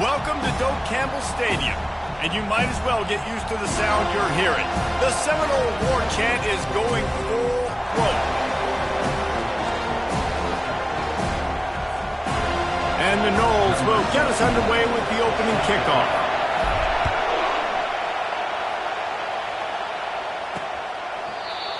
Welcome to Doak Campbell Stadium, and you might as well get used to the sound you're hearing. The Seminole War Chant is going full throat. And the Noles will get us underway with the opening kickoff.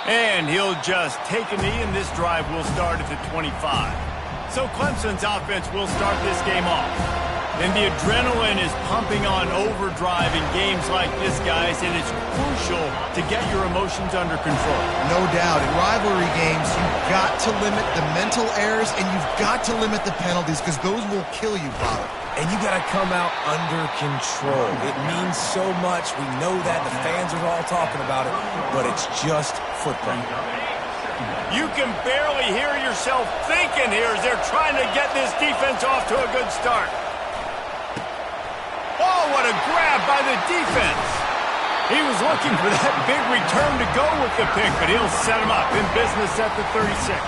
And he'll just take a knee, and this drive will start at the 25. So Clemson's offense will start this game off. And the adrenaline is pumping on overdrive in games like this, guys, and it's crucial to get your emotions under control. No doubt. In rivalry games, you've got to limit the mental errors, and you've got to limit the penalties, because those will kill you, Bob. And you got to come out under control. It means so much. We know that. The fans are all talking about it, but it's just football. You can barely hear yourself thinking here as they're trying to get this defense off to a good start. Oh, what a grab by the defense. He was looking for that big return to go with the pick, but he'll set him up in business at the 36.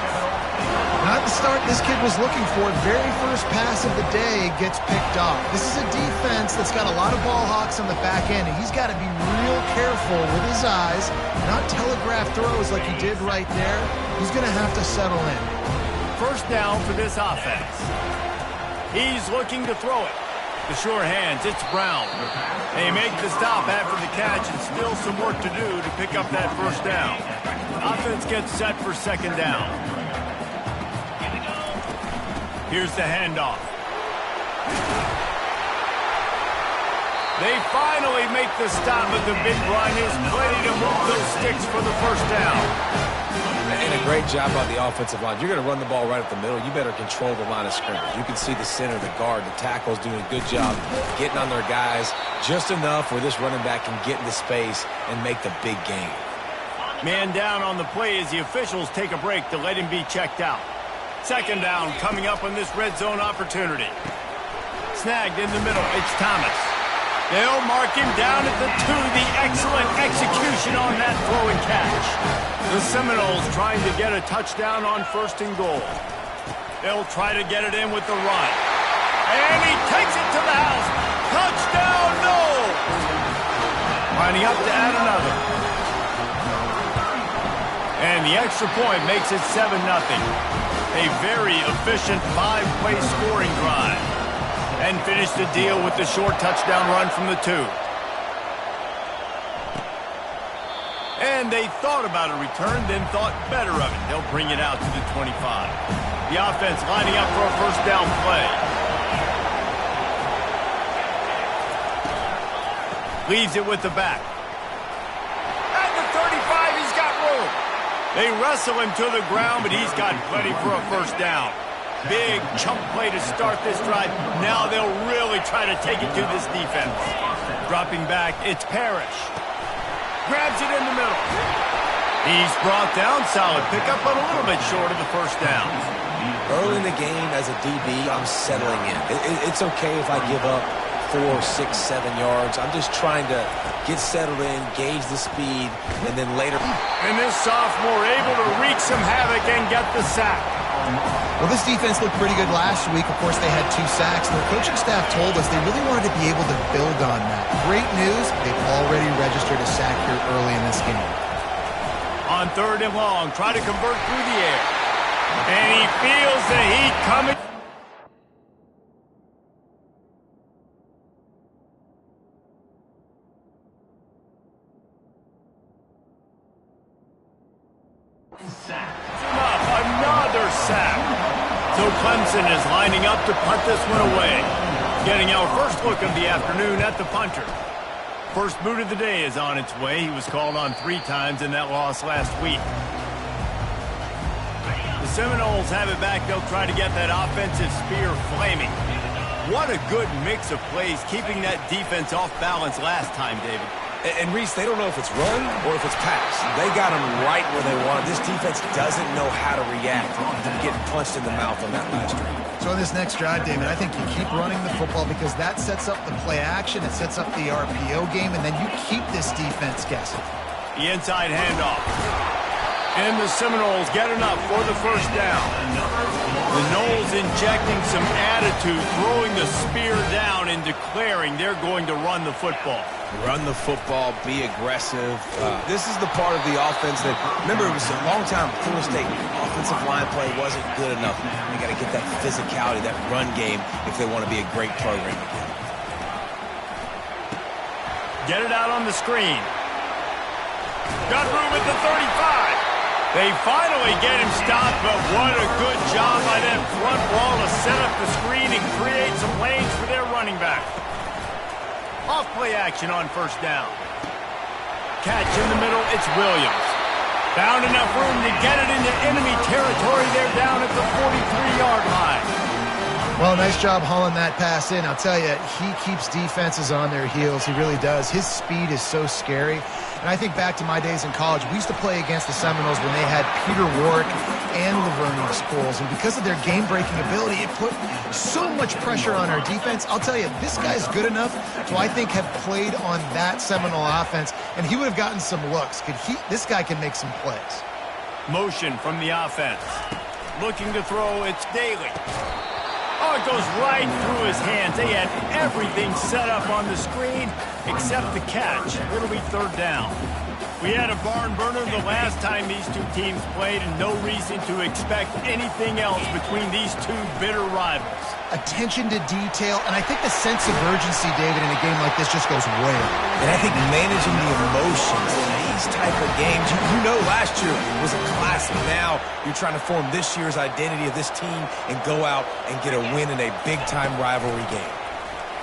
Not the start this kid was looking for. Very first pass of the day gets picked off. This is a defense that's got a lot of ball hawks on the back end, and he's got to be real careful with his eyes, not telegraph throws like he did right there. He's going to have to settle in. First down for this offense. He's looking to throw it. The sure hands, it's Brown. They make the stop after the catch, and still some work to do to pick up that first down. Offense gets set for second down. Here's the handoff. They finally make the stop, but the big run is plenty to move those sticks for the first down. And a great job by the offensive line. You're going to run the ball right up the middle. You better control the line of scrimmage. You can see the center, the guard, the tackles doing a good job getting on their guys just enough where this running back can get into space and make the big game. Man down on the play as the officials take a break to let him be checked out. Second down coming up on this red zone opportunity. Snagged in the middle. It's Thomas. They'll mark him down at the 2. The excellent execution on that throw and catch. The Seminoles trying to get a touchdown on first and goal. They'll try to get it in with the run. And he takes it to the house. Touchdown, Noles! Lining up to add another. And the extra point makes it 7-0. A very efficient 5-play scoring drive. And finish the deal with the short touchdown run from the 2. And they thought about a return, then thought better of it. They'll bring it out to the 25. The offense lining up for a first down play. Leaves it with the back. At the 35, he's got room. They wrestle him to the ground, but he's got plenty for a first down. Big chunk play to start this drive. Now they'll really try to take it to this defense. Dropping back, it's Parrish. Grabs it in the middle. He's brought down. Solid pickup, but a little bit short of the first down. Early in the game as a DB, I'm settling in. It's okay if I give up 4, 6, 7 yards. I'm just trying to get settled in, gauge the speed, and then later. And this sophomore able to wreak some havoc and get the sack. Well, this defense looked pretty good last week. Of course, they had 2 sacks. Their coaching staff told us they really wanted to be able to build on that. Great news, they've already registered a sack here early in this game. On third and long, try to convert through the air. And he feels the heat coming. Another sack. So Clemson is lining up to punt this one away. Getting our first look of the afternoon at the punter. First boot of the day is on its way. He was called on 3 times in that loss last week. The Seminoles have it back. They'll try to get that offensive spear flaming. What a good mix of plays, keeping that defense off balance last time, David. And Reese, they don't know if it's run or if it's pass. They got them right where they want. This defense doesn't know how to react to getting punched in the mouth on that last drive. So in this next drive, David, I think you keep running the football because that sets up the play action, it sets up the RPO game, and then you keep this defense guessing. The inside handoff. And the Seminoles get enough for the first down. The Noles injecting some attitude, throwing the spear down and declaring they're going to run the football. Run the football, be aggressive. This is the part of the offense that, remember, it was a long time Florida State offensive line play wasn't good enough. They got to get that physicality, that run game, if they want to be a great program again. Get it out on the screen. Got room at the 35. They finally get him stopped, but what a good job by that front wall to set up the screen and create some lanes for their running back. Off play action on first down. Catch in the middle, it's Williams. Found enough room to get it into enemy territory. They're down at the 43-yard line. Well, nice job hauling that pass in. I'll tell you, he keeps defenses on their heels. He really does. His speed is so scary. And I think back to my days in college, we used to play against the Seminoles when they had Peter Warrick and Laverne Schools. And because of their game-breaking ability, it put so much pressure on our defense. I'll tell you, this guy's good enough to, I think, have played on that Seminole offense, and he would have gotten some looks. This guy can make some plays. Motion from the offense. Looking to throw, it's Daly. Oh, it goes right through his hands. They had everything set up on the screen except the catch. It'll be third down. We had a barn burner the last time these two teams played, and no reason to expect anything else between these two bitter rivals. Attention to detail, and I think the sense of urgency, David, in a game like this just goes way up. And I think managing the emotions in these type of games, you know last year was a classic. Now you're trying to form this year's identity of this team and go out and get a win in a big-time rivalry game.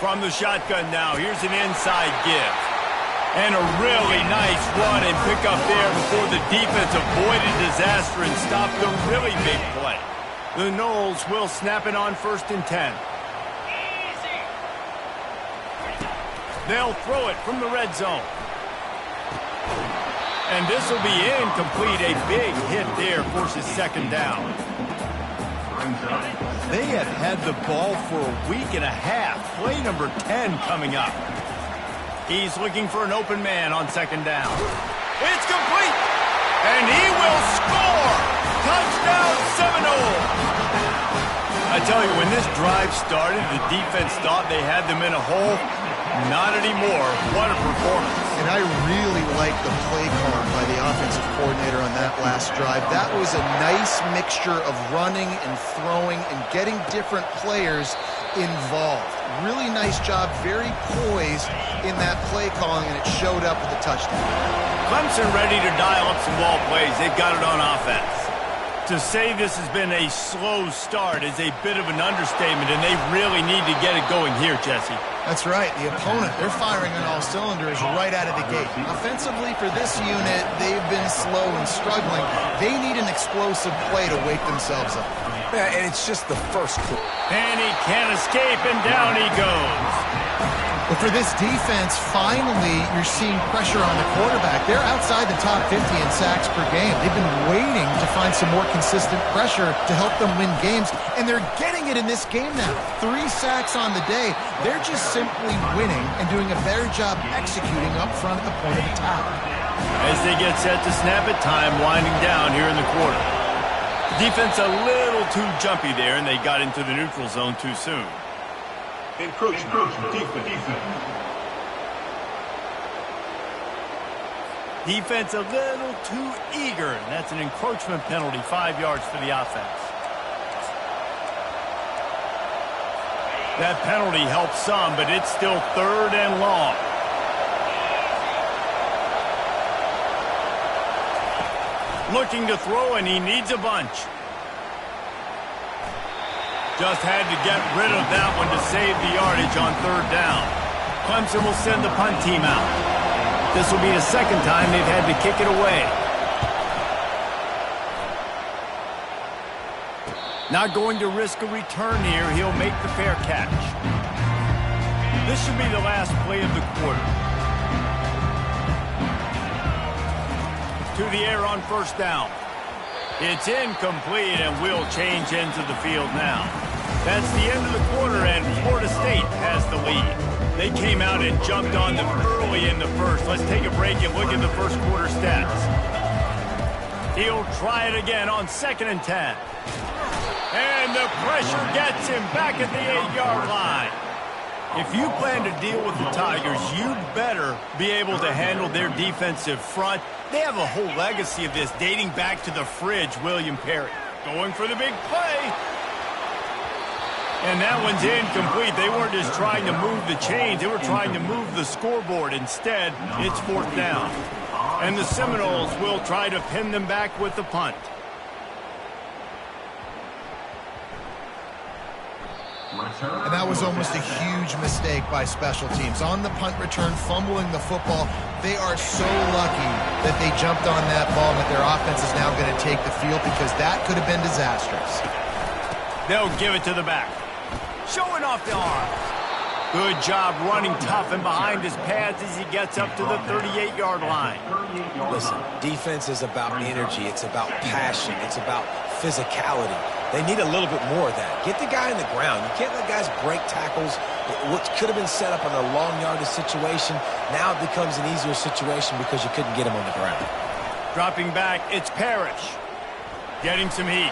From the shotgun now, here's an inside give. And a really nice run and pick up there before the defense avoided disaster and stopped a really big play. The Noles will snap it on 1st and 10. They'll throw it from the red zone. And this will be incomplete. A big hit there forces second down. They have had the ball for a week and a half. Play number 10 coming up. He's looking for an open man on second down. It's complete! And he will score! Touchdown Seminole! I tell you, when this drive started, the defense thought they had them in a hole. Not anymore. What a performance. And I really like the play call by the offensive coordinator on that last drive. That was a nice mixture of running and throwing and getting different players involved. Really nice job, very poised in that play calling, and it showed up with a touchdown. Clemson ready to dial up some ball plays. They've got it on offense. To say this has been a slow start is a bit of an understatement, and they really need to get it going here, Jesse. That's right. The opponent, they're firing on all cylinders right out of the gate. Offensively for this unit, they've been slow and struggling. They need an explosive play to wake themselves up. Yeah, and it's just the first quarter. And he can't escape, and down he goes. But for this defense, finally, you're seeing pressure on the quarterback. They're outside the top 50 in sacks per game. They've been waiting to find some more consistent pressure to help them win games, and they're getting it in this game now. 3 sacks on the day. They're just simply winning and doing a better job executing up front at the point of attack. As they get set to snap it, time winding down here in the quarter. Defense a little too jumpy there, and they got into the neutral zone too soon. Encroachment. Defense a little too eager, and that's an encroachment penalty, 5 yards for the offense. That penalty helps some, but it's still 3rd and long. Looking to throw, and he needs a bunch. Just had to get rid of that one to save the yardage on 3rd down. Clemson will send the punt team out. This will be the 2nd time they've had to kick it away. Not going to risk a return here. He'll make the fair catch. This should be the last play of the quarter. To the air on 1st down. It's incomplete, and we'll change into the field now. That's the end of the quarter, and Florida State has the lead. They came out and jumped on them early in the first. Let's take a break and look at the first quarter stats. He'll try it again on 2nd and 10. And the pressure gets him back at the 8-yard line. If you plan to deal with the Tigers, you better be able to handle their defensive front. They have a whole legacy of this dating back to the fridge, William Perry. Going for the big play. And that one's incomplete. They weren't just trying to move the chains. They were trying to move the scoreboard. Instead, it's 4th down. And the Seminoles will try to pin them back with the punt. And that was almost a huge mistake by special teams. On the punt return, fumbling the football. They are so lucky that they jumped on that ball, but their offense is now going to take the field because that could have been disastrous. They'll give it to the back. Showing off the arms. Good job running tough and behind his pads as he gets up to the 38-yard line. Listen, defense is about energy. It's about passion. It's about physicality. They need a little bit more of that. Get the guy in the ground. You can't let guys break tackles. What could have been set up in a long yardage situation, now it becomes an easier situation because you couldn't get him on the ground. Dropping back, it's Parrish. Getting some heat.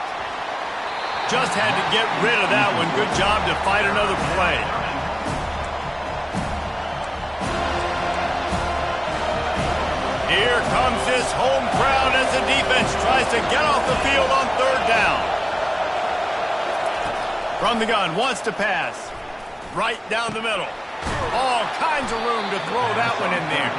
Just had to get rid of that one. Good job to fight another play. Here comes this home crowd as the defense tries to get off the field on 3rd down. From the gun, wants to pass. Right down the middle. All kinds of room to throw that one in there.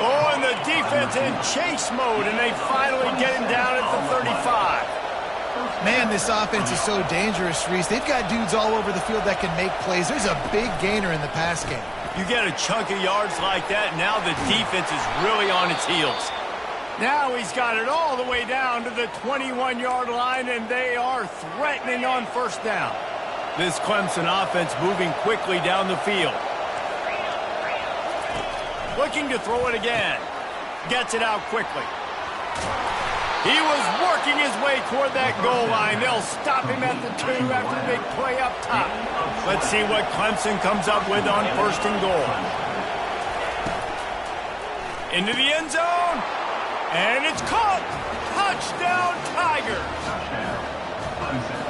Oh, and the defense in chase mode, and they finally get him down at the 35. Man, this offense is so dangerous, Reese. They've got dudes all over the field that can make plays. There's a big gainer in the pass game. You get a chunk of yards like that, now the defense is really on its heels. Now he's got it all the way down to the 21-yard line, and they are threatening on 1st down. This Clemson offense moving quickly down the field. Looking to throw it again. Gets it out quickly. He was working his way toward that goal line. They'll stop him at the 2 after the big play up top. Let's see what Clemson comes up with on 1st and goal. Into the end zone. And it's caught. Touchdown, Tigers.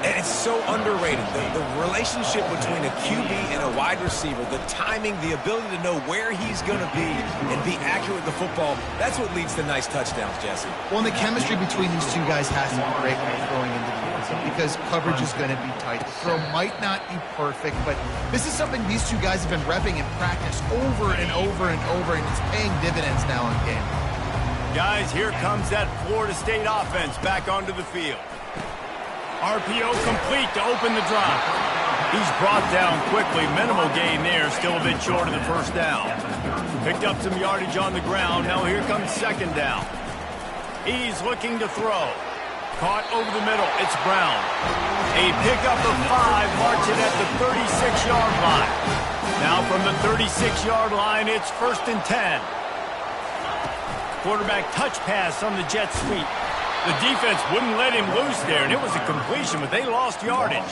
And it's so underrated. The relationship between a QB and a wide receiver, the timing, the ability to know where he's going to be and be accurate with the football, that's what leads to nice touchdowns, Jesse. Well, and the chemistry between these two guys has to be great when they're throwing into the end zone because coverage is going to be tight. The throw might not be perfect, but this is something these two guys have been repping in practice over and over and over, and it's paying dividends now in game. Guys, here comes that Florida State offense back onto the field. RPO complete to open the drop. He's brought down quickly. Minimal gain there. Still a bit short of the 1st down. Picked up some yardage on the ground. Now here comes 2nd down. He's looking to throw. Caught over the middle. It's Brown. A pickup of 5 marching at the 36-yard line. Now from the 36-yard line, it's 1st and 10. Quarterback touch pass on the jet sweep. The defense wouldn't let him loose there, and it was a completion, but they lost yardage.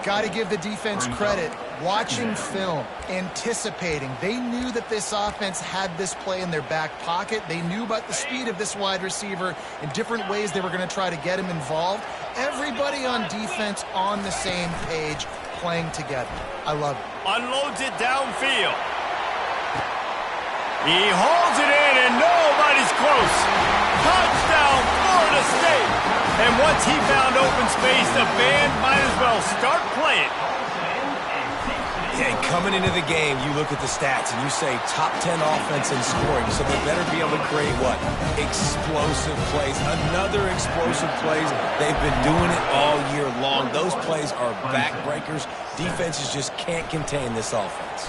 Got to give the defense credit. Watching film, anticipating. They knew that this offense had this play in their back pocket. They knew about the speed of this wide receiver in different ways they were going to try to get him involved. Everybody on defense on the same page, playing together. I love it. Unloads it downfield. He hauls it in, and nobody's close. Touchdown, Florida State. And once he found open space, the band might as well start playing. Yeah, coming into the game, you look at the stats and you say top 10 offense in scoring, so they better be able to create what? Explosive plays. Another explosive plays. They've been doing it all year long. Those plays are backbreakers. Defenses just can't contain this offense.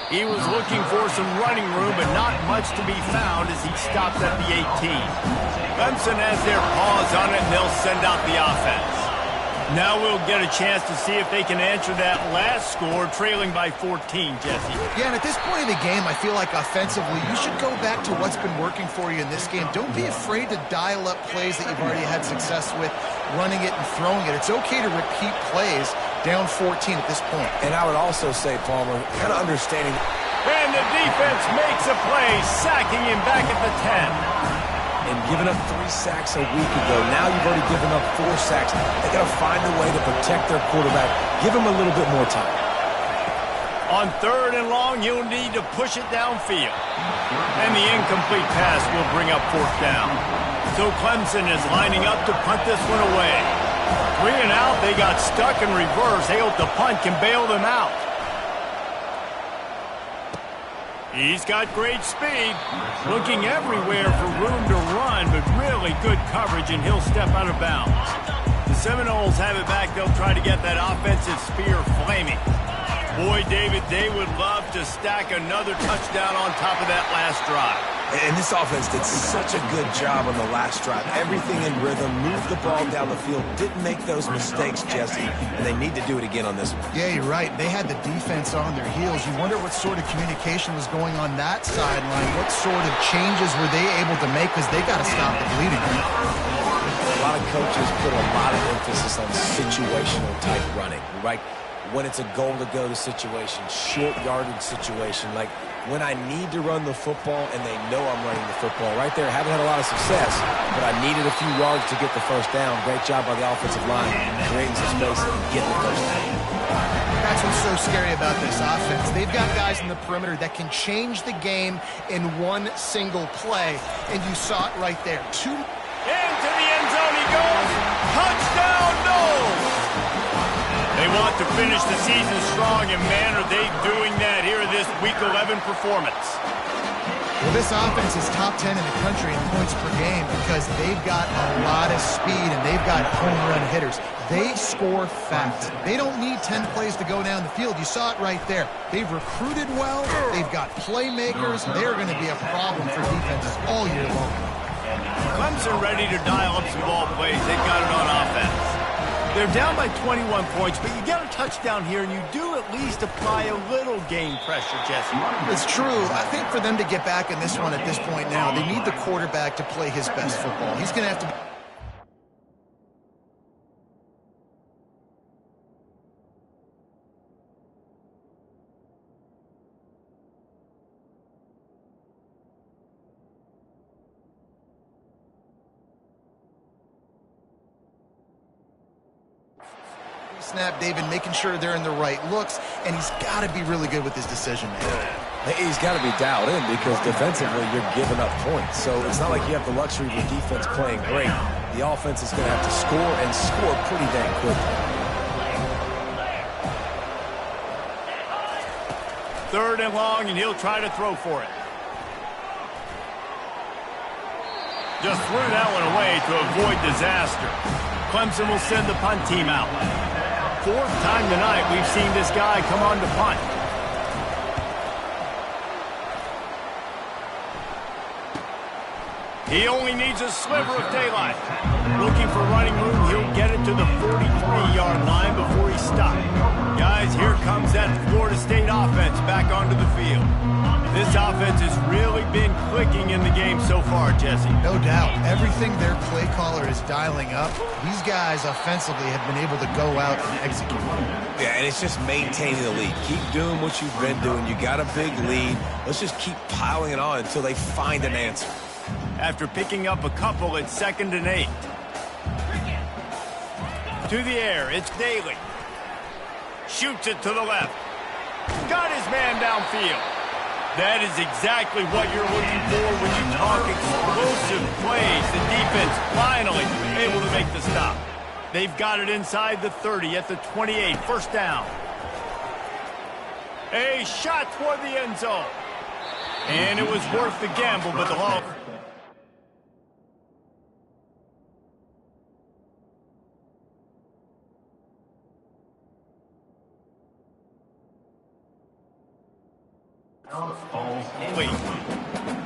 He was looking for some running room, but not much to be found as he stopped at the 18. Clemson has their paws on it, and they'll send out the offense. Now we'll get a chance to see if they can answer that last score, trailing by 14, Jesse. Yeah, and at this point in the game, I feel like offensively, you should go back to what's been working for you in this game. Don't be afraid to dial up plays that you've already had success with, running it and throwing it. It's okay to repeat plays down 14 at this point. And I would also say, Palmer, kind of understanding. And the defense makes a play, sacking him back at the 10. and giving up 3 sacks a week ago. Now you've already given up 4 sacks. They got to find a way to protect their quarterback. Give him a little bit more time. On 3rd and long, he'll need to push it downfield. And the incomplete pass will bring up 4th down. So Clemson is lining up to punt this one away. 3 and out, they got stuck in reverse. They hope the punt can bail them out. He's got great speed, looking everywhere for room to run, but really good coverage, and he'll step out of bounds. The Seminoles have it back. They'll try to get that offensive spear flaming. Boy, David, they would love to stack another touchdown on top of that last drive. And this offense did such a good job on the last drive. Everything in rhythm, moved the ball down the field, didn't make those mistakes, Jesse, and they need to do it again on this one. Yeah, you're right. They had the defense on their heels. You wonder what sort of communication was going on that sideline. What sort of changes were they able to make, because they got to stop the bleeding. A lot of coaches put a lot of emphasis on situational type running, right? When it's a goal-to-go situation, short yardage situation, like when I need to run the football and they know I'm running the football. Right there, haven't had a lot of success, but I needed a few yards to get the first down. Great job by the offensive line, creating some space and getting the first down. That's what's so scary about this offense. They've got guys in the perimeter that can change the game in one single play, and you saw it right there. Into the end zone he goes. Touchdown, Noles! They want to finish the season strong, and man, are they doing that here in this Week 11 performance. Well, this offense is top 10 in the country in points per game because they've got a lot of speed and they've got home run hitters. They score fast. They don't need 10 plays to go down the field. You saw it right there. They've recruited well. They've got playmakers. They're going to be a problem for defenses all year long. Clemson ready to dial up some ball plays. They've got it on offense. They're down by 21 points, but you get a touchdown here, and you do at least apply a little game pressure, Jesse. It's true. I think for them to get back in this one at this point now, they need the quarterback to play his best football. He's going to have to... snap, David, making sure they're in the right looks, and he's got to be really good with his decision-making. He's got to be dialed in because defensively you're giving up points. So it's not like you have the luxury of the defense playing great. The offense is going to have to score and score pretty dang quickly. 3rd and long, and he'll try to throw for it. Just threw that one away to avoid disaster. Clemson will send the punt team out. 4th time tonight we've seen this guy come on to punt. He only needs a sliver of daylight. Looking for running room, he'll get it to the 43-yard line before he stops. Guys, here comes that Florida State offense back onto the field. This offense has really been clicking in the game so far, Jesse. No doubt. Everything their play caller is dialing up, these guys offensively have been able to go out and execute. Yeah, and it's just maintaining the lead. Keep doing what you've been doing. You got a big lead. Let's just keep piling it on until they find an answer. After picking up a couple, it's 2nd and 8. To the air, it's Daly. Shoots it to the left. Got his man downfield. That is exactly what you're looking for when you talk explosive plays. The defense finally able to make the stop. They've got it inside the 30 at the 28. 1st down. A shot toward the end zone. And it was worth the gamble, but the Hawks...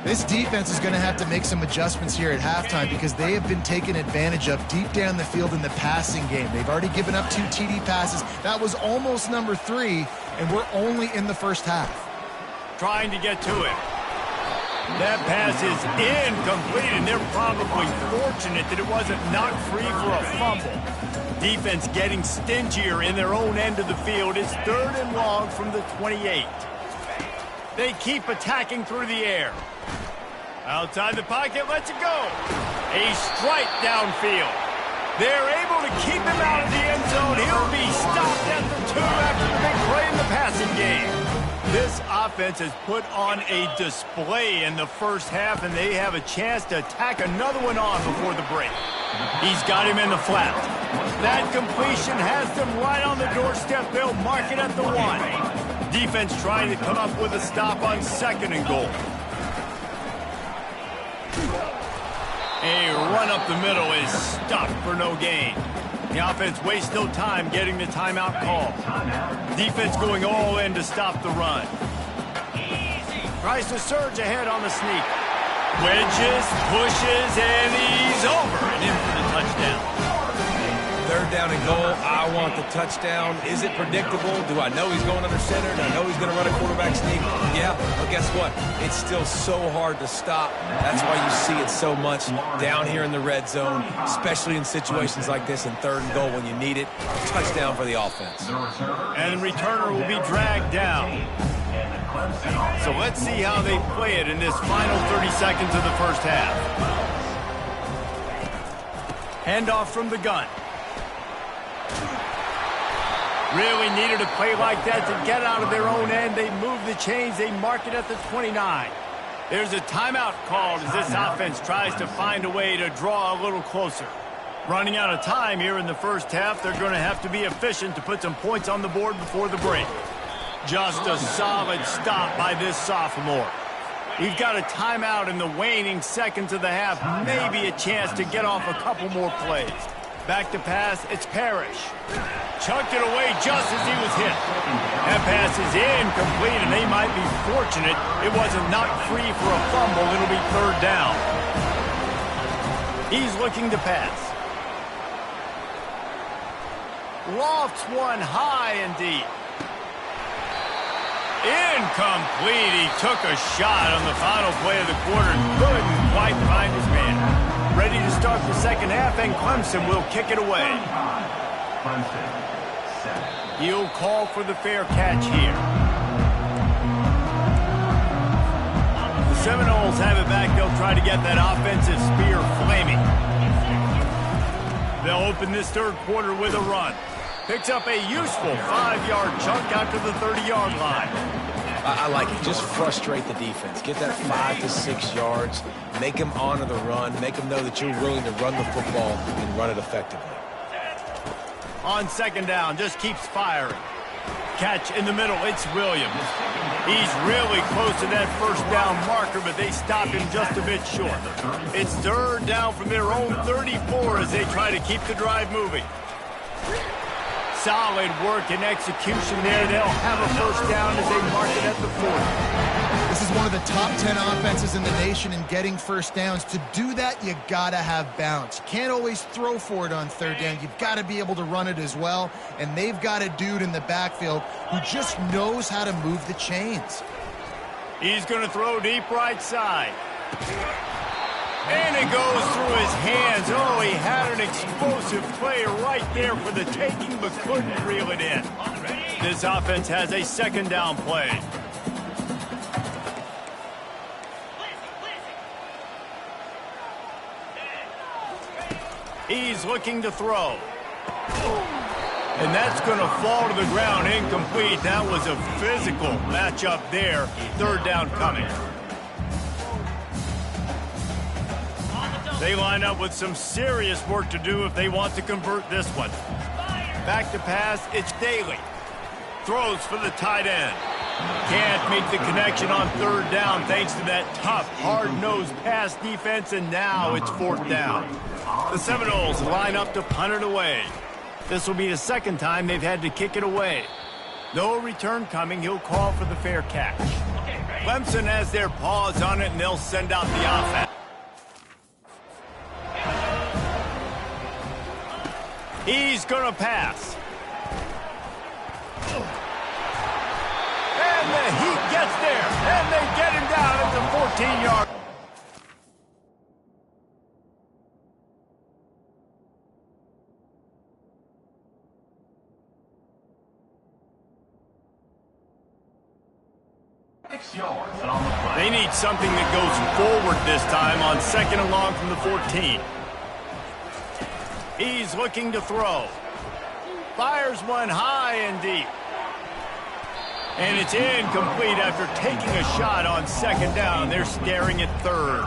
This defense is going to have to make some adjustments here at halftime because they have been taken advantage of deep down the field in the passing game. They've already given up 2 TD passes. That was almost number 3, and we're only in the 1st half. Trying to get to it. That pass is incomplete, and they're probably fortunate that it wasn't knocked free for a fumble. Defense getting stingier in their own end of the field. It's 3rd and long from the 28. They keep attacking through the air. Outside the pocket, lets it go. A strike downfield. They're able to keep him out of the end zone. He'll be stopped at the 2 after the big play in the passing game. This offense has put on a display in the first half, and they have a chance to tack another one on before the break. He's got him in the flat. That completion has them right on the doorstep. They'll mark it at the 1. Defense trying to come up with a stop on 2nd and goal. A run up the middle is stopped for no gain. The offense wastes no time getting the timeout call. Defense going all in to stop the run. Tries to surge ahead on the sneak. Wedges, pushes, and he's over and in for the touchdown. 3rd down and goal. I want the touchdown. Is it predictable? Do I know he's going under center? Do I know he's going to run a quarterback sneak? Yeah, well, guess what? It's still so hard to stop. That's why you see it so much down here in the red zone, especially in situations like this in 3rd and goal when you need it. Touchdown for the offense. And the returner will be dragged down. So let's see how they play it in this final 30 seconds of the first half. Handoff from the gun. Really needed a play like that to get out of their own end. They move the chains. They mark it at the 29. There's a timeout called as this offense tries to find a way to draw a little closer. Running out of time here in the first half. They're going to have to be efficient to put some points on the board before the break. Just a solid stop by this sophomore. We've got a timeout in the waning seconds of the half. Maybe a chance to get off a couple more plays. Back to pass, it's Parrish. Chucked it away just as he was hit. That pass is incomplete, and they might be fortunate it wasn't knocked free for a fumble. It'll be 3rd down. He's looking to pass. Lofts one high and deep. Incomplete. He took a shot on the final play of the quarter and couldn't quite find his man. Ready to start the second half, and Clemson will kick it away. He'll call for the fair catch here. The Seminoles have it back. They'll try to get that offensive spear flaming. They'll open this 3rd quarter with a run. Picks up a useful 5-yard chunk out to the 30-yard line. I like it. Just frustrate the defense. Get that 5 to 6 yards. Make them honor the run. Make them know that you're willing to run the football and run it effectively. On 2nd down, just keeps firing. Catch in the middle, it's Williams. He's really close to that 1st down marker, but they stop him just a bit short. It's 3rd down from their own 34 as they try to keep the drive moving. Solid work and execution there. They'll have a 1st down as they mark it at the 40. This is one of the top 10 offenses in the nation in getting 1st downs. To do that, you gotta have bounce. You can't always throw for it on 3rd down. You've got to be able to run it as well. And they've got a dude in the backfield who just knows how to move the chains. He's going to throw deep right side. And it goes through his hands. Oh, he had an explosive play right there for the taking, but couldn't reel it in. This offense has a 2nd down play. He's looking to throw. And that's going to fall to the ground incomplete. That was a physical matchup there. 3rd down coming. They line up with some serious work to do if they want to convert this one. Back to pass, it's Daly. Throws for the tight end. Can't make the connection on 3rd down thanks to that tough, hard-nosed pass defense, and now it's 4th down. The Seminoles line up to punt it away. This will be the 2nd time they've had to kick it away. No return coming. He'll call for the fair catch. Clemson has their paws on it, and they'll send out the offense. He's going to pass. And the Heat gets there, and they get him down at the 14-yard. They need something that goes forward this time on 2nd and long from the 14. He's looking to throw. Fires one high and deep. And it's incomplete after taking a shot on 2nd down. They're staring at 3rd.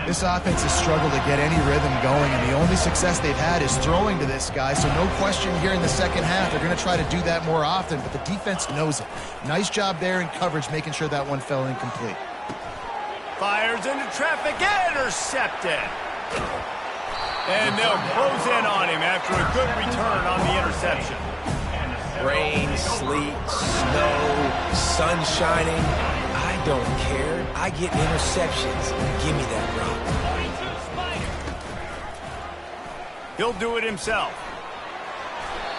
This offense has struggled to get any rhythm going, and the only success they've had is throwing to this guy, so no question here in the second half they're going to try to do that more often, but the defense knows it. Nice job there in coverage, making sure that one fell incomplete. Fires into traffic, intercepted. And they'll close in on him after a good return on the interception. Rain, sleet, snow, sun shining. I don't care. I get interceptions. Give me that rock. He'll do it himself.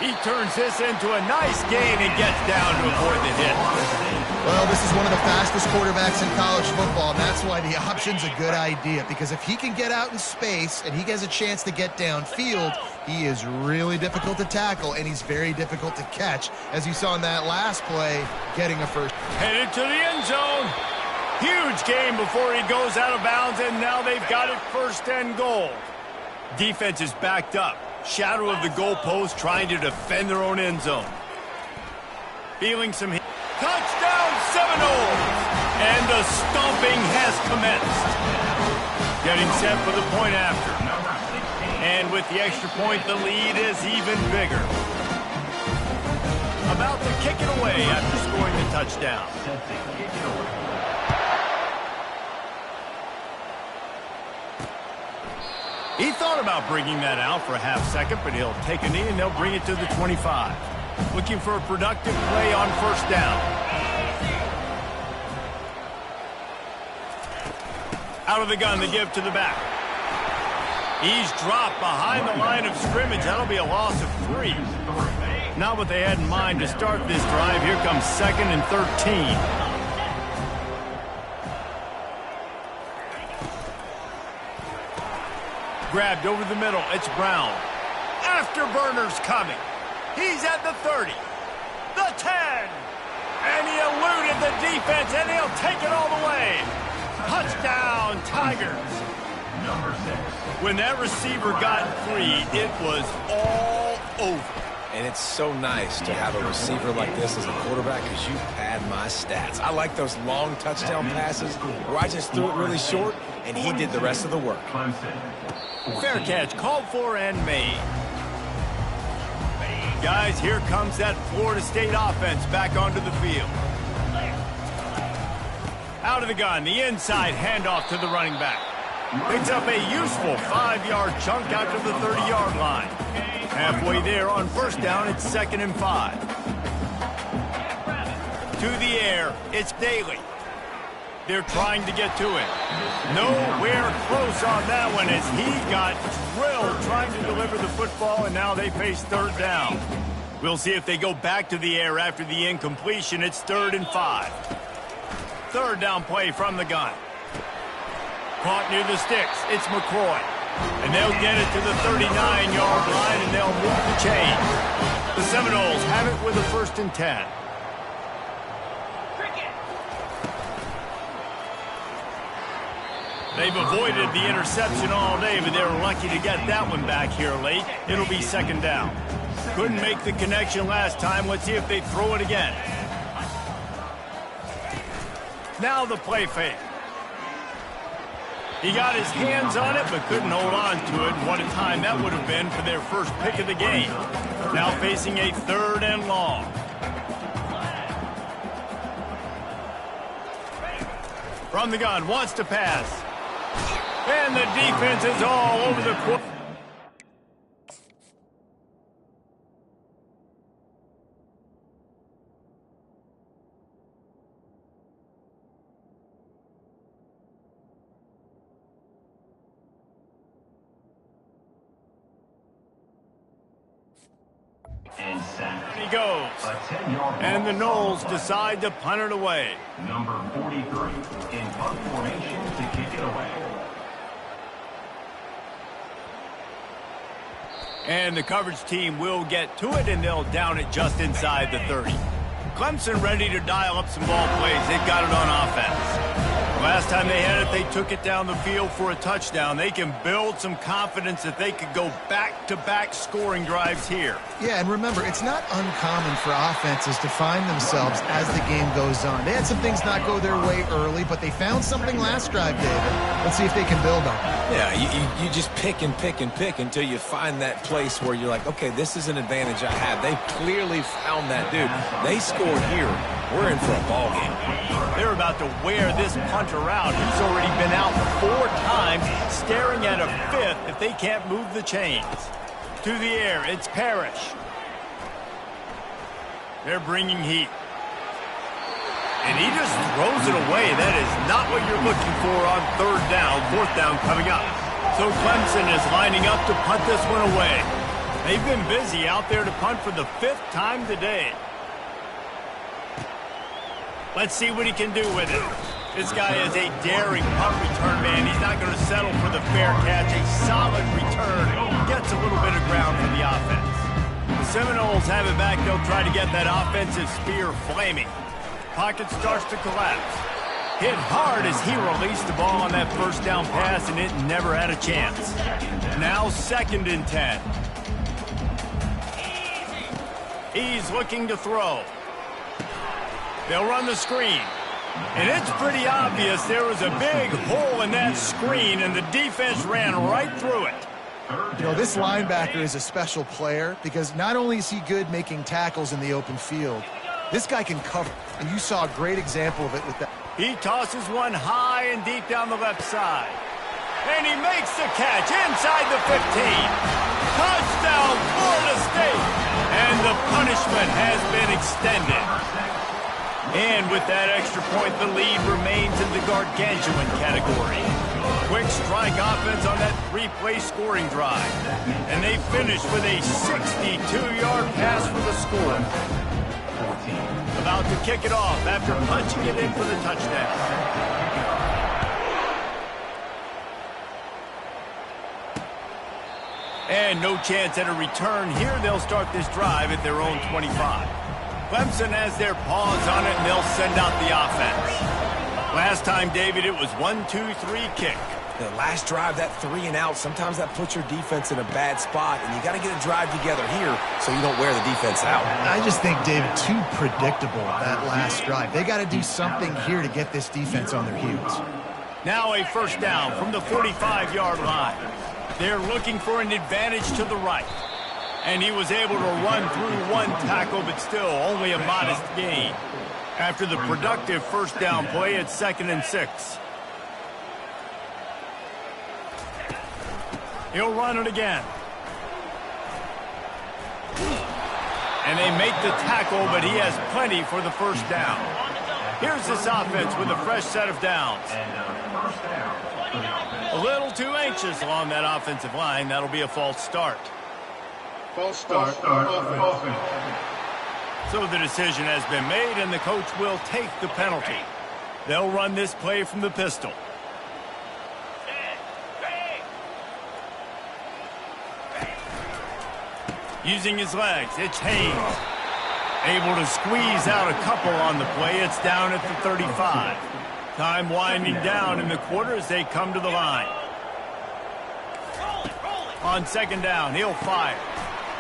He turns this into a nice gain and gets down to avoid the hit. Well, this is one of the fastest quarterbacks in college football, and that's why the option's a good idea, because if he can get out in space and he has a chance to get downfield, he is really difficult to tackle, and he's very difficult to catch, as you saw in that last play, getting a first. Headed to the end zone. Huge gain before he goes out of bounds, and now they've got it 1st and goal. Defense is backed up. Shadow of the goalpost, trying to defend their own end zone. Feeling some hit. Touchdown Seminoles! And the stomping has commenced. Getting set for the point after. And with the extra point, the lead is even bigger. About to kick it away after scoring the touchdown. He thought about bringing that out for a half second, but he'll take a knee and they'll bring it to the 25. Looking for a productive play on 1st down. Out of the gun, the give to the back. He's dropped behind the line of scrimmage. That'll be a loss of 3. Not what they had in mind to start this drive. Here comes 2nd and 13. Grabbed over the middle. It's Brown. Afterburner's coming. He's at the 30. The 10. And he eluded the defense, and he'll take it all the way. Touchdown, Tigers. Number 6. When that receiver got free, it was all over. And it's so nice to have a receiver like this as a quarterback because you pad my stats. I like those long touchdown passes where I just threw it really short, and he did the rest of the work. Fair catch, called for and made. Guys, here comes that Florida State offense back onto the field. Out of the gun, the inside handoff to the running back. Picks up a useful 5-yard chunk out to the 30-yard line. Halfway there on 1st down, it's 2nd and 5. To the air, it's Daly. They're trying to get to it. Nowhere close on that one as he got drilled trying to deliver the football, and now they face 3rd down. We'll see if they go back to the air after the incompletion. It's 3rd and 5. 3rd down play from the gun. Caught near the sticks. It's McCoy. And they'll get it to the 39-yard line, and they'll move the chain. The Seminoles have it with a 1st and 10. They've avoided the interception all day, but they were lucky to get that one back here late. It'll be 2nd down. Couldn't make the connection last time. Let's see if they throw it again. Now the play fake. He got his hands on it, but couldn't hold on to it. What a time that would have been for their first pick of the game. Now facing a 3rd and long. From the gun, wants to pass. And the defense is all over the court. He goes. And the Noles decide to punt it away. Number 43 in punt formation to kick it away. And the coverage team will get to it, and they'll down it just inside the 30. Clemson ready to dial up some ball plays. They've got it on offense. Last time they had it, they took it down the field for a touchdown. They can build some confidence that they could go back-to-back scoring drives here. Yeah, and remember, it's not uncommon for offenses to find themselves as the game goes on. They had some things not go their way early, but they found something last drive, David. Let's see if they can build on it. Yeah, you just pick and pick and pick until you find that place where you're like, okay, this is an advantage I have. They clearly found that, dude. They scored here. We're in for a ball game. They're about to wear this punter out. He's already been out 4 times, staring at a 5th if they can't move the chains. To the air, it's Parrish. They're bringing heat. And he just throws it away. That is not what you're looking for on 3rd down, 4th down coming up. So Clemson is lining up to punt this one away. They've been busy out there to punt for the 5th time today. Let's see what he can do with it. This guy is a daring punt return man. He's not going to settle for the fair catch. A solid return. Gets a little bit of ground for the offense. The Seminoles have it back. They'll try to get that offensive spear flaming. Pocket starts to collapse. Hit hard as he released the ball on that 1st down pass, and it never had a chance. Now 2nd and 10. He's looking to throw. They'll run the screen. And it's pretty obvious there was a big hole in that screen, and the defense ran right through it. You know, this linebacker is a special player because not only is he good making tackles in the open field, this guy can cover. And you saw a great example of it with that. He tosses one high and deep down the left side. And he makes the catch inside the 15. Touchdown, Florida State. And the punishment has been extended. And with that extra point, the lead remains in the gargantuan category. Quick strike offense on that 3-play scoring drive. And they finish with a 62-yard pass for the score. About to kick it off after punching it in for the touchdown. And no chance at a return here. They'll start this drive at their own 25. Clemson has their paws on it, and they'll send out the offense. Last time, David, it was 1-2-3 kick. The last drive, that 3 and out, sometimes that puts your defense in a bad spot, and you got to get a drive together here so you don't wear the defense out. I just think, David, too predictable, that last drive. They got to do something here to get this defense on their heels. Now a 1st down from the 45-yard line. They're looking for an advantage to the right. And he was able to run through 1 tackle, but still only a modest gain. After the productive 1st down play, it's 2nd and 6. He'll run it again. And they make the tackle, but he has plenty for the 1st down. Here's this offense with a fresh set of downs. A little too anxious along that offensive line. That'll be a false start. False start. Offense. So the decision has been made, and the coach will take the penalty. They'll run this play from the pistol. Using his legs, it's Haynes. Able to squeeze out a couple on the play. It's down at the 35. Time winding down in the quarter as they come to the line. On 2nd down, he'll fire.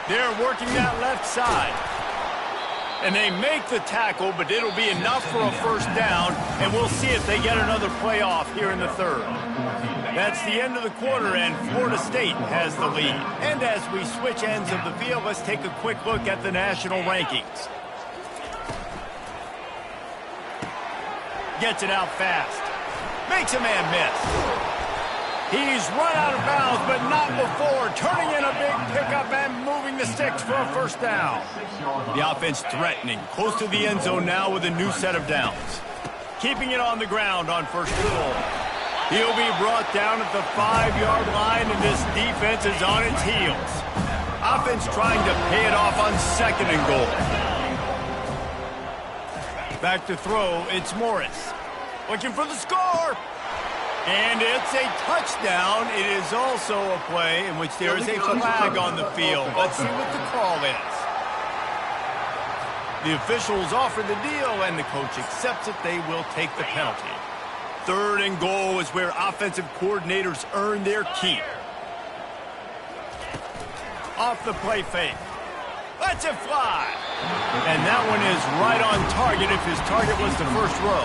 They're working that left side. And they make the tackle, but it'll be enough for a 1st down, and we'll see if they get another play off here in the 3rd. That's the end of the quarter, and Florida State has the lead. And as we switch ends of the field, let's take a quick look at the national rankings. Gets it out fast. Makes a man miss. He's run out of bounds, but not before. Turning in a big pickup and moving the sticks for a 1st down. The offense threatening. Close to the end zone now with a new set of downs. Keeping it on the ground on 1st and goal. He'll be brought down at the 5-yard line, and this defense is on its heels. Offense trying to pay it off on 2nd and goal. Back to throw, it's Morris. Looking for the score. And it's a touchdown. It is also a play in which there is a flag on the field. Let's see what the call is. The officials offer the deal, and the coach accepts it. They will take the penalty. 3rd and goal is where offensive coordinators earn their keep. Off the play fake. Lets it fly. And that one is right on target if his target was the first row.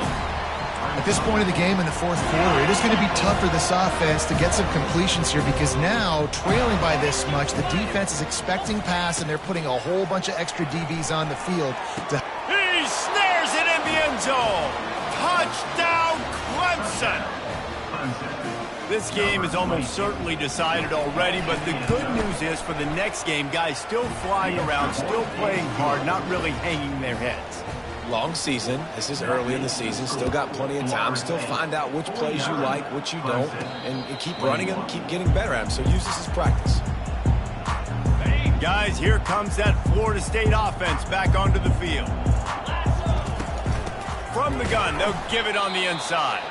At this point of the game in the 4th quarter, it is going to be tough for this offense to get some completions here because now, trailing by this much, the defense is expecting pass, and they're putting a whole bunch of extra DBs on the field. He snares it in the end zone. Touchdown, Clemson. This game is almost certainly decided already, but the good news is for the next game, guys still flying around, still playing hard, not really hanging their heads. Long season. This is early in the season. Still got plenty of time. Still find out which plays you like, which you don't, and keep running them, keep getting better at them. So use this as practice. Guys, here comes that Florida State offense back onto the field. From the gun, they'll give it on the inside.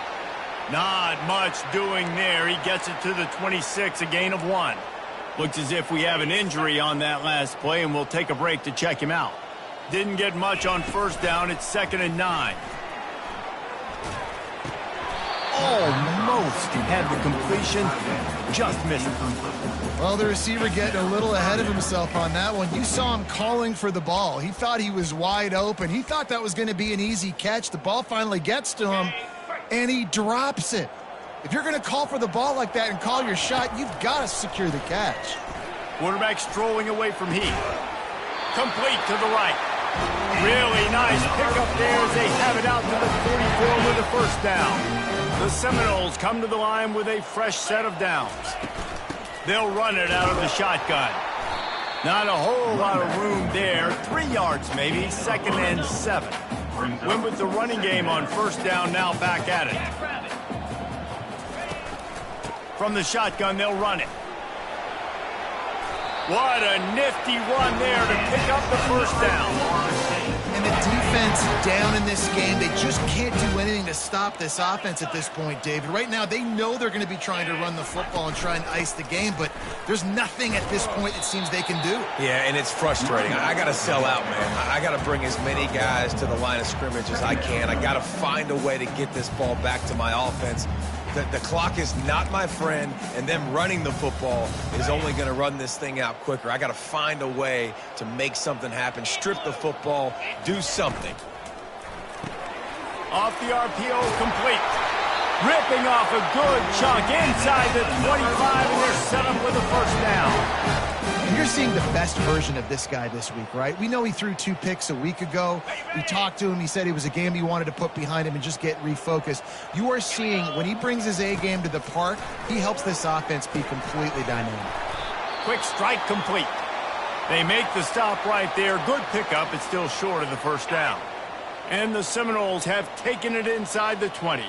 Not much doing there. He gets it to the 26, a gain of 1. Looks as if we have an injury on that last play, and we'll take a break to check him out. Didn't get much on 1st down. It's 2nd and 9. Almost had the completion. Just missed it. Well, the receiver getting a little ahead of himself on that one. You saw him calling for the ball. He thought he was wide open. He thought that was going to be an easy catch. The ball finally gets to him, and he drops it. If you're going to call for the ball like that and call your shot, you've got to secure the catch. Quarterback strolling away from Heath. Complete to the right. Really nice pickup there as they have it out to the 44 with a 1st down. The Seminoles come to the line with a fresh set of downs. They'll run it out of the shotgun. Not a whole lot of room there. 3 yards maybe. 2nd and 7. Went with the running game on 1st down, now back at it. From the shotgun, they'll run it. What a nifty run there to pick up the 1st down. And the defense down in this game, they just can't do anything to stop this offense at this point, David. Right now, they know they're going to be trying to run the football and try and ice the game, but there's nothing at this point it seems they can do. Yeah, and it's frustrating. I got to sell out, man. I got to bring as many guys to the line of scrimmage as I can. I got to find a way to get this ball back to my offense. The clock is not my friend, and them running the football is only going to run this thing out quicker. I got to find a way to make something happen, strip the football, do something. Off the RPO, complete. Ripping off a good chunk inside the 25, and they're set up with a 1st down. And you're seeing the best version of this guy this week, right? We know he threw 2 picks a week ago. We talked to him. He said it was a game he wanted to put behind him and just get refocused. You are seeing when he brings his A game to the park, he helps this offense be completely dynamic. Quick strike complete. They make the stop right there. Good pickup. It's still short of the 1st down. And the Seminoles have taken it inside the 20.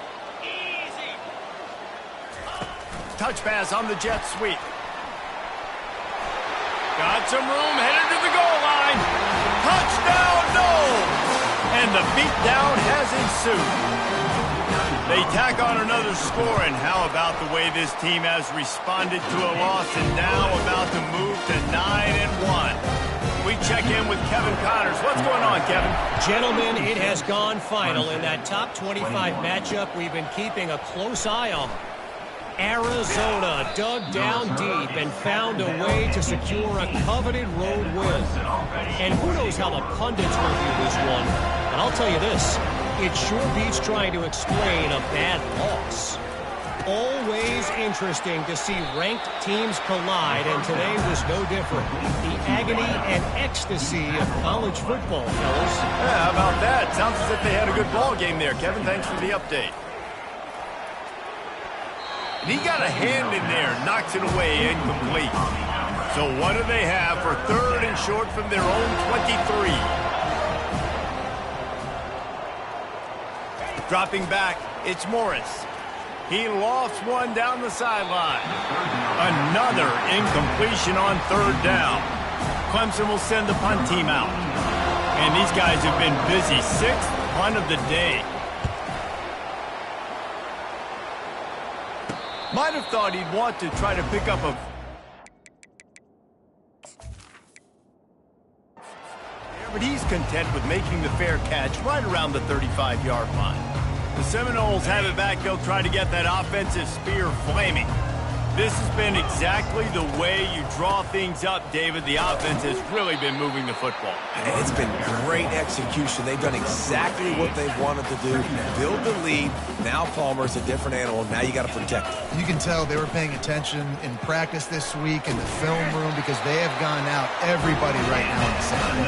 Touch pass on the jet sweep. Got some room, headed to the goal line. Touchdown, no! And the beatdown has ensued. They tack on another score, and how about the way this team has responded to a loss and now about to move to 9-1. We check in with Kevin Connors. What's going on, Kevin? Gentlemen, it has gone final in that top 25 matchup. We've been keeping a close eye on. Arizona dug down deep and found a way to secure a coveted road win. And who knows how the pundits will view this one. But I'll tell you this, it sure beats trying to explain a bad loss. Always interesting to see ranked teams collide, and today was no different. The agony and ecstasy of college football, fellas. Yeah, how about that? Sounds as if they had a good ball game there, Kevin. Thanks for the update. And he got a hand in there, knocks it away, incomplete. So what do they have for 3rd and short from their own 23? Dropping back, it's Morris. He lofts one down the sideline. Another incompletion on 3rd down. Clemson will send the punt team out. And these guys have been busy. 6th punt of the day. Might have thought he'd want to try to pick up a... but he's content with making the fair catch right around the 35-yard line. The Seminoles have it back. They'll try to get that offensive spear flaming. This has been exactly the way you draw things up, David. The offense has really been moving the football. And it's been great execution. They've done exactly what they've wanted to do. Build the lead. Now Palmer's a different animal. Now you got to protect it. You can tell they were paying attention in practice this week in the film room because they have gone out everybody right now in the second.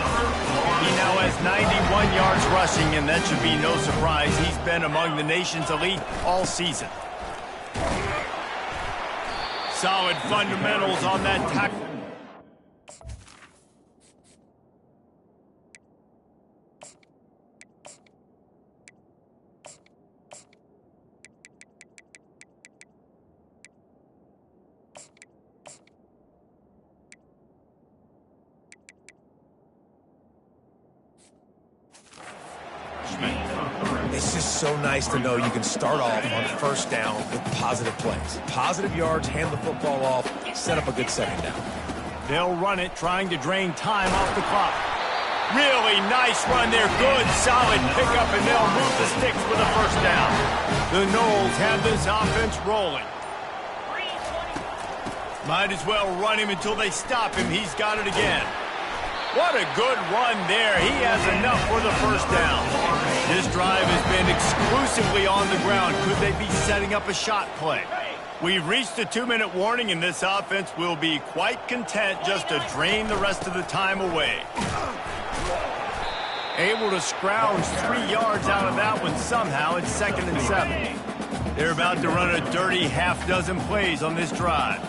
He now has 91 yards rushing, and that should be no surprise. He's been among the nation's elite all season. Solid fundamentals on that tackle. It's just so nice to know you can start off on first down with positive plays. Positive yards, hand the football off, set up a good second down. They'll run it, trying to drain time off the clock. Really nice run there. Good, solid pickup, and they'll move the sticks for the first down. The Noles have this offense rolling. Might as well run him until they stop him. He's got it again. What a good run there. He has enough for the first down. This drive has been exclusively on the ground. Could they be setting up a shot play? We've reached the 2-minute warning, and this offense will be quite content just to drain the rest of the time away. Able to scrounge 3 yards out of that one somehow. It's 2nd and 7. They're about to run a dirty half-dozen plays on this drive.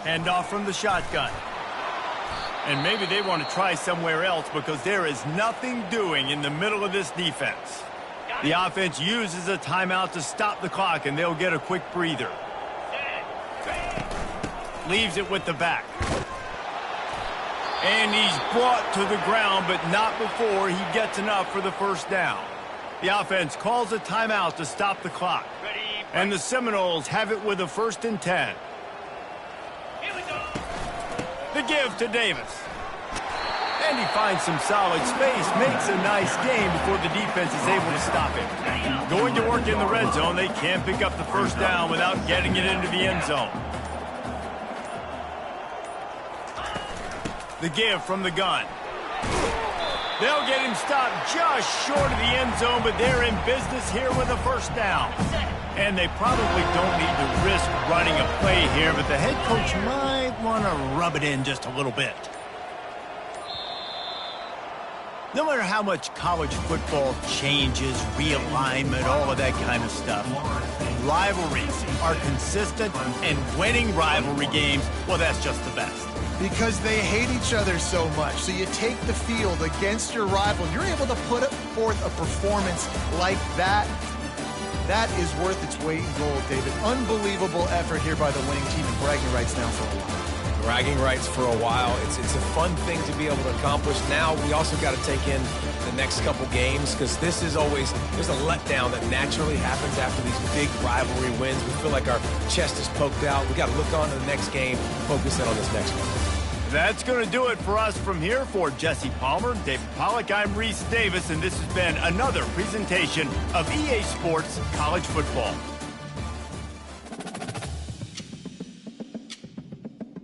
Handoff from the shotgun. And maybe they want to try somewhere else because there is nothing doing in the middle of this defense. The offense uses a timeout to stop the clock, and they'll get a quick breather. Leaves it with the back. And he's brought to the ground, but not before he gets enough for the first down. The offense calls a timeout to stop the clock. And the Seminoles have it with a 1st and 10. The give to Davis. And he finds some solid space, makes a nice gain before the defense is able to stop him. Going to work in the red zone, they can't pick up the first down without getting it into the end zone. The give from the gun. They'll get him stopped just short of the end zone, but they're in business here with a first down. And they probably don't need to risk running a play here, but the head coach might want to rub it in just a little bit. No matter how much college football changes, realignment, all of that kind of stuff, rivalries are consistent, and winning rivalry games, well, that's just the best. Because they hate each other so much. So you take the field against your rival, you're able to put forth a performance like that. That is worth its weight in gold, David. Unbelievable effort here by the winning team, and bragging rights now for a while. Bragging rights for a while. It's a fun thing to be able to accomplish. Now we also got to take in the next couple games because this is always, there's a letdown that naturally happens after these big rivalry wins. We feel like our chest is poked out. We got to look on to the next game, focus in on this next one. That's going to do it for us from here. For Jesse Palmer, David Pollack, I'm Reese Davis, and this has been another presentation of EA Sports College Football.